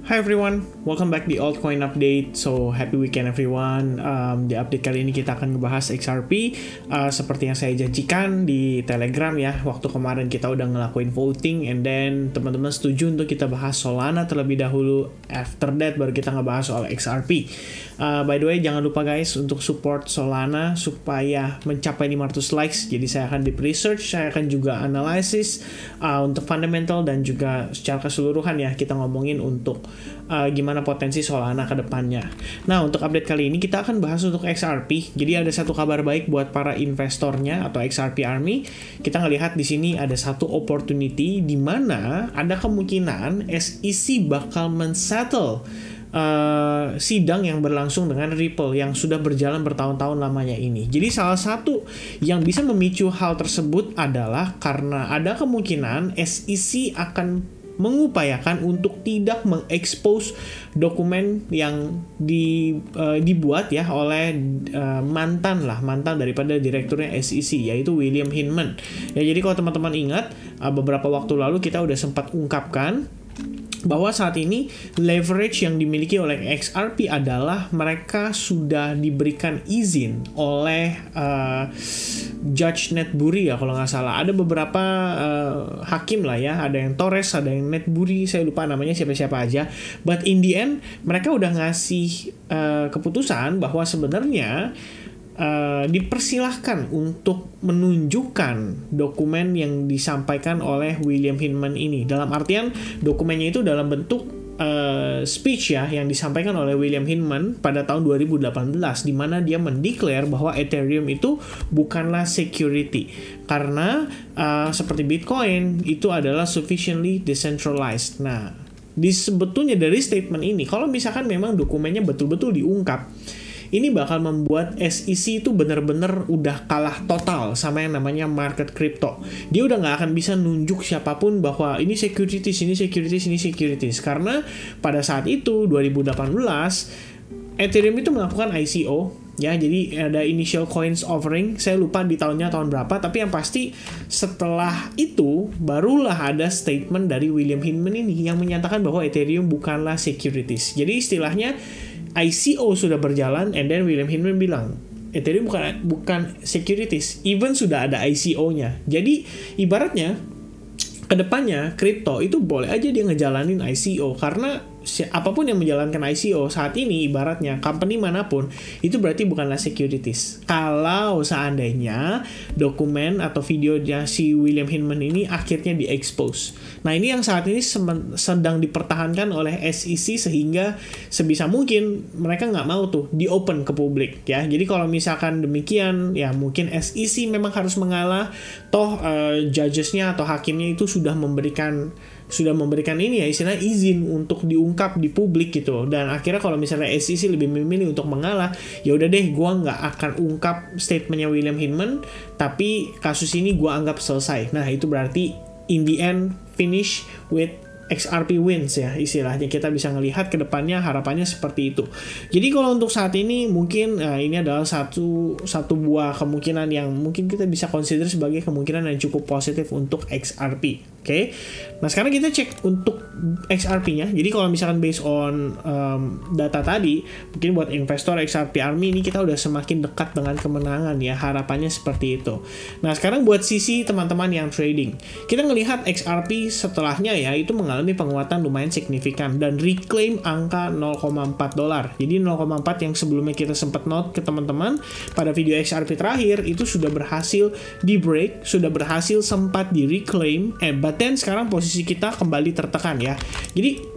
Hi everyone, welcome back di Altcoin Update. So happy weekend everyone. Di update kali ini kita akan ngebahas XRP. Seperti yang saya janjikan di Telegram ya. Waktu kemarin kita udah ngelakuin voting, and then teman-teman setuju untuk kita bahas Solana terlebih dahulu. After that baru kita ngebahas soal XRP. By the way, jangan lupa guys untuk support Solana supaya mencapai 500 likes. Jadi saya akan deep research, saya akan juga analisis untuk fundamental dan juga secara keseluruhan ya. Kita ngomongin untuk gimana potensi Solana ke depannya. Nah, untuk update kali ini kita akan bahas untuk XRP. Jadi ada satu kabar baik buat para investornya atau XRP Army. Kita ngelihat di sini ada satu opportunity di mana ada kemungkinan SEC bakal men-settle sidang yang berlangsung dengan Ripple yang sudah berjalan bertahun-tahun lamanya ini. Jadi salah satu yang bisa memicu hal tersebut adalah karena ada kemungkinan SEC akan mengupayakan untuk tidak mengekspos dokumen yang dibuat ya oleh mantan daripada direkturnya SEC, yaitu William Hinman. Ya, jadi kalau teman-teman ingat beberapa waktu lalu kita udah sempat ungkapkan bahwa saat ini leverage yang dimiliki oleh XRP adalah mereka sudah diberikan izin oleh Judge Netbury ya kalau nggak salah. Ada beberapa hakim lah ya, ada yang Torres, ada yang Netbury, saya lupa namanya siapa-siapa aja. But in the end mereka udah ngasih keputusan bahwa sebenarnya dipersilahkan untuk menunjukkan dokumen yang disampaikan oleh William Hinman ini. Dalam artian dokumennya itu dalam bentuk speech ya yang disampaikan oleh William Hinman pada tahun 2018 di mana dia mendeklar bahwa Ethereum itu bukanlah security karena seperti Bitcoin itu adalah sufficiently decentralized. Nah, sebetulnya dari statement ini kalau misalkan memang dokumennya betul-betul diungkap, ini bakal membuat SEC itu benar-benar udah kalah total sama yang namanya market crypto. Dia udah nggak akan bisa nunjuk siapapun bahwa ini securities, ini securities, ini securities. Karena pada saat itu, 2018, Ethereum itu melakukan ICO. Ya, jadi ada initial coins offering. Saya lupa di tahun berapa, tapi yang pasti setelah itu, barulah ada statement dari William Hinman ini yang menyatakan bahwa Ethereum bukanlah securities. Jadi istilahnya, ICO sudah berjalan, and then William Hinman bilang Ethereum bukan securities, even sudah ada ICO-nya. Jadi ibaratnya kedepannya kripto itu boleh aja dia ngejalanin ICO karena apapun yang menjalankan ICO saat ini ibaratnya company manapun itu berarti bukanlah securities. Kalau seandainya dokumen atau videonya si William Hinman ini akhirnya diekspos. Nah, ini yang saat ini sedang dipertahankan oleh SEC sehingga sebisa mungkin mereka nggak mau tuh di-open ke publik ya. Jadi kalau misalkan demikian ya mungkin SEC memang harus mengalah, toh judges-nya atau hakimnya itu sudah memberikan ini ya istilah izin untuk diungkap di publik gitu. Dan akhirnya kalau misalnya SEC lebih memilih untuk mengalah, ya udah deh gua nggak akan ungkap statementnya William Hinman, tapi kasus ini gua anggap selesai. Nah, itu berarti in the end finish with XRP wins ya istilahnya. Kita bisa ngelihat ke depannya harapannya seperti itu. Jadi kalau untuk saat ini mungkin ini adalah satu buah kemungkinan yang mungkin kita bisa consider sebagai kemungkinan yang cukup positif untuk XRP. Oke. Nah, sekarang kita cek untuk XRP-nya. Jadi kalau misalkan based on data tadi, mungkin buat investor XRP Army ini kita udah semakin dekat dengan kemenangan ya. Harapannya seperti itu. Nah, sekarang buat sisi teman-teman yang trading, kita ngelihat XRP setelahnya ya itu mengalami penguatan lumayan signifikan dan reclaim angka $0.4. Jadi 0.4 yang sebelumnya kita sempat note ke teman-teman pada video XRP terakhir itu sudah berhasil di break, sudah berhasil sempat di reclaim, but then sekarang posisi kita kembali tertekan ya. Jadi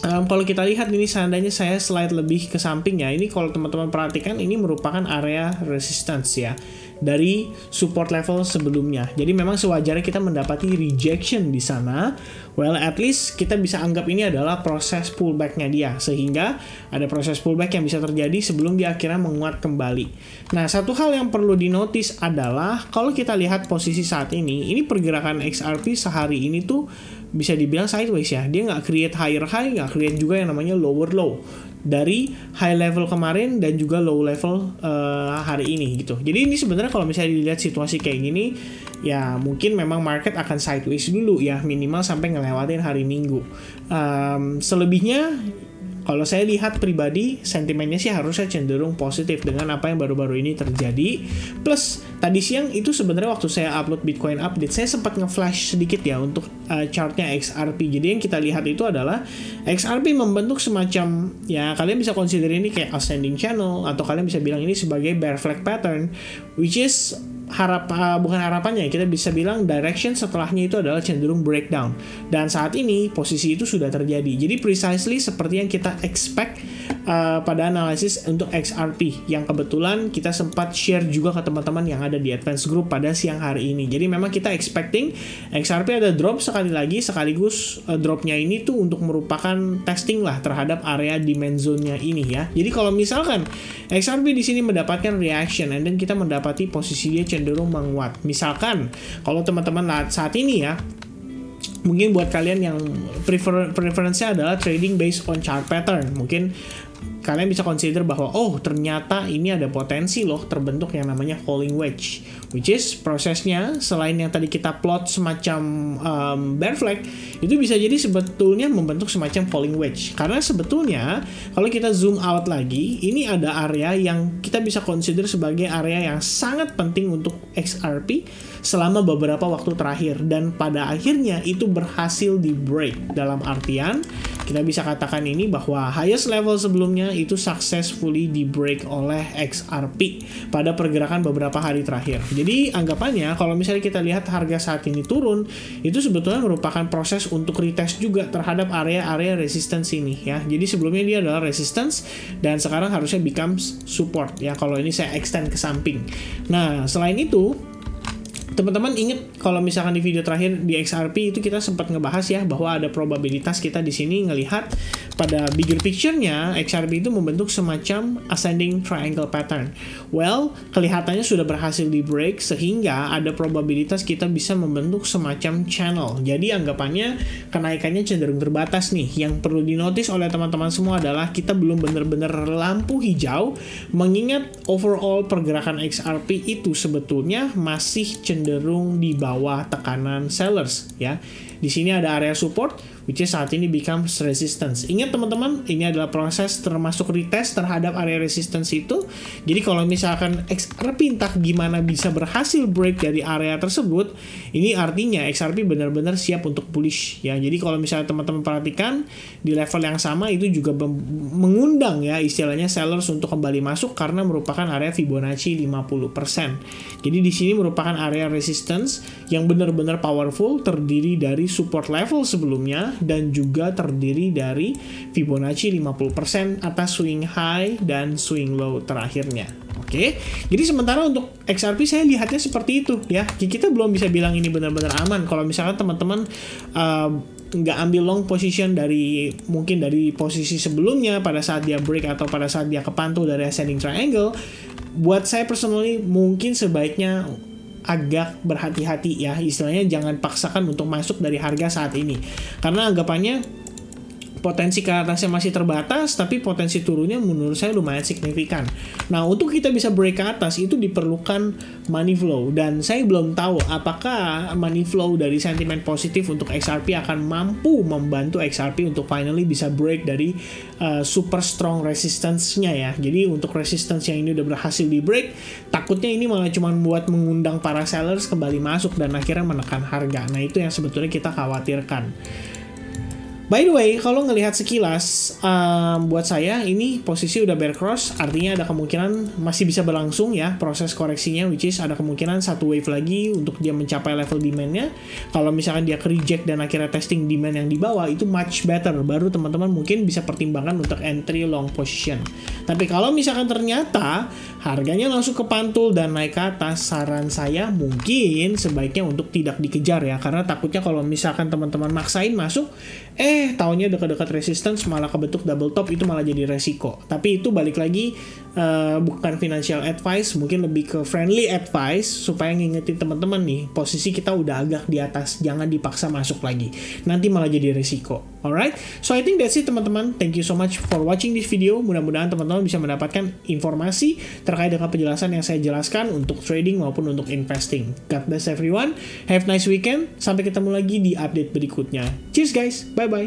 kalau kita lihat ini seandainya saya slide lebih ke samping ya, ini kalau teman-teman perhatikan ini merupakan area resistance ya dari support level sebelumnya. Jadi memang sewajarnya kita mendapati rejection di sana. Well, at least kita bisa anggap ini adalah proses pullback-nya dia, sehingga ada proses pullback yang bisa terjadi sebelum dia akhirnya menguat kembali. Nah, satu hal yang perlu dinotis adalah kalau kita lihat posisi saat ini pergerakan XRP sehari ini tuh bisa dibilang sideways ya. Dia nggak create higher high, nggak create juga yang namanya lower low dari high level kemarin dan juga low level hari ini gitu. Jadi ini sebenarnya kalau misalnya dilihat situasi kayak gini, ya mungkin memang market akan sideways dulu ya, minimal sampai ngelewatin hari Minggu. Selebihnya kalau saya lihat pribadi, sentimennya sih harusnya cenderung positif dengan apa yang baru-baru ini terjadi. Plus, tadi siang itu sebenarnya waktu saya upload Bitcoin update, saya sempat nge-flash sedikit ya untuk chartnya XRP. Jadi yang kita lihat itu adalah XRP membentuk semacam, ya kalian bisa consider ini kayak ascending channel, atau kalian bisa bilang ini sebagai bear flag pattern, which is bukan harapannya, kita bisa bilang direction setelahnya itu adalah cenderung breakdown, dan saat ini posisi itu sudah terjadi. Jadi precisely seperti yang kita expect pada analisis untuk XRP yang kebetulan kita sempat share juga ke teman-teman yang ada di advance group pada siang hari ini. Jadi memang kita expecting XRP ada drop sekali lagi, sekaligus dropnya ini tuh untuk merupakan testing lah terhadap area demand zone-nya ini ya. Jadi kalau misalkan XRP di sini mendapatkan reaction and then kita mendapati posisi dia cenderung menguat. Misalkan kalau teman-teman saat ini ya, mungkin buat kalian yang preference-nya adalah trading based on chart pattern, mungkin kalian bisa consider bahwa oh ternyata ini ada potensi loh terbentuk yang namanya falling wedge, which is prosesnya selain yang tadi kita plot semacam bear flag, itu bisa jadi sebetulnya membentuk semacam falling wedge. Karena sebetulnya kalau kita zoom out lagi, ini ada area yang kita bisa consider sebagai area yang sangat penting untuk XRP selama beberapa waktu terakhir, dan pada akhirnya itu berhasil di break. Dalam artian kita bisa katakan ini bahwa highest level sebelumnya itu successfully di break oleh XRP pada pergerakan beberapa hari terakhir. Jadi anggapannya kalau misalnya kita lihat harga saat ini turun, itu sebetulnya merupakan proses untuk retest juga terhadap area-area resistance ini ya. Jadi sebelumnya dia adalah resistance dan sekarang harusnya becomes support ya, kalau ini saya extend ke samping. Nah selain itu, teman-teman ingat kalau misalkan di video terakhir di XRP itu kita sempat ngebahas ya bahwa ada probabilitas kita di sini ngelihat pada bigger picture-nya XRP itu membentuk semacam ascending triangle pattern. Well, kelihatannya sudah berhasil di break sehingga ada probabilitas kita bisa membentuk semacam channel. Jadi anggapannya kenaikannya cenderung terbatas nih. Yang perlu dinotis oleh teman-teman semua adalah kita belum benar-benar lampu hijau, mengingat overall pergerakan XRP itu sebetulnya masih cenderung di bawah tekanan sellers ya. Di sini ada area support which is saat ini becomes resistance. Ingat teman-teman, ini adalah proses termasuk retest terhadap area resistance itu. Jadi kalau misalkan XRP entah gimana bisa berhasil break dari area tersebut, ini artinya XRP benar-benar siap untuk bullish ya. Jadi kalau misalnya teman-teman perhatikan di level yang sama itu juga mengundang ya istilahnya sellers untuk kembali masuk karena merupakan area Fibonacci 50%. Jadi di sini merupakan area resistance yang benar-benar powerful, terdiri dari support level sebelumnya dan juga terdiri dari Fibonacci 50% atas swing high dan swing low terakhirnya. Oke, jadi sementara untuk XRP saya lihatnya seperti itu ya. Kita belum bisa bilang ini benar-benar aman. Kalau misalkan teman-teman nggak ambil long position mungkin dari posisi sebelumnya pada saat dia break atau pada saat dia kepantul dari ascending triangle, buat saya personally mungkin sebaiknya agak berhati-hati ya, istilahnya jangan paksakan untuk masuk dari harga saat ini karena anggapannya potensi ke atasnya masih terbatas, tapi potensi turunnya menurut saya lumayan signifikan. Nah, untuk kita bisa break ke atas itu diperlukan money flow, dan saya belum tahu apakah money flow dari sentimen positif untuk XRP akan mampu membantu XRP untuk finally bisa break dari super strong resistance-nya ya. Jadi untuk resistance yang ini udah berhasil di break, takutnya ini malah cuma buat mengundang para sellers kembali masuk dan akhirnya menekan harga. Nah, itu yang sebetulnya kita khawatirkan. By the way, kalau ngelihat sekilas, buat saya ini posisi udah bear cross, artinya ada kemungkinan masih bisa berlangsung ya proses koreksinya, which is ada kemungkinan satu wave lagi untuk dia mencapai level demand-nya. Kalau misalkan dia reject dan akhirnya testing demand yang di bawah, itu much better, baru teman-teman mungkin bisa pertimbangkan untuk entry long position. Tapi kalau misalkan ternyata harganya langsung kepantul dan naik ke atas, saran saya mungkin sebaiknya untuk tidak dikejar ya, karena takutnya kalau misalkan teman-teman maksain masuk, taunya dekat-dekat resistance malah kebentuk double top, itu malah jadi resiko. Tapi itu balik lagi bukan financial advice, mungkin lebih ke friendly advice supaya ngingetin teman-teman nih, posisi kita udah agak di atas, jangan dipaksa masuk lagi, nanti malah jadi resiko. Alright, so I think that's it teman-teman. Thank you so much for watching this video. Mudah-mudahan teman-teman bisa mendapatkan informasi terkait dengan penjelasan yang saya jelaskan untuk trading maupun untuk investing. God bless everyone, have a nice weekend, sampai ketemu lagi di update berikutnya. Cheers guys, bye bye.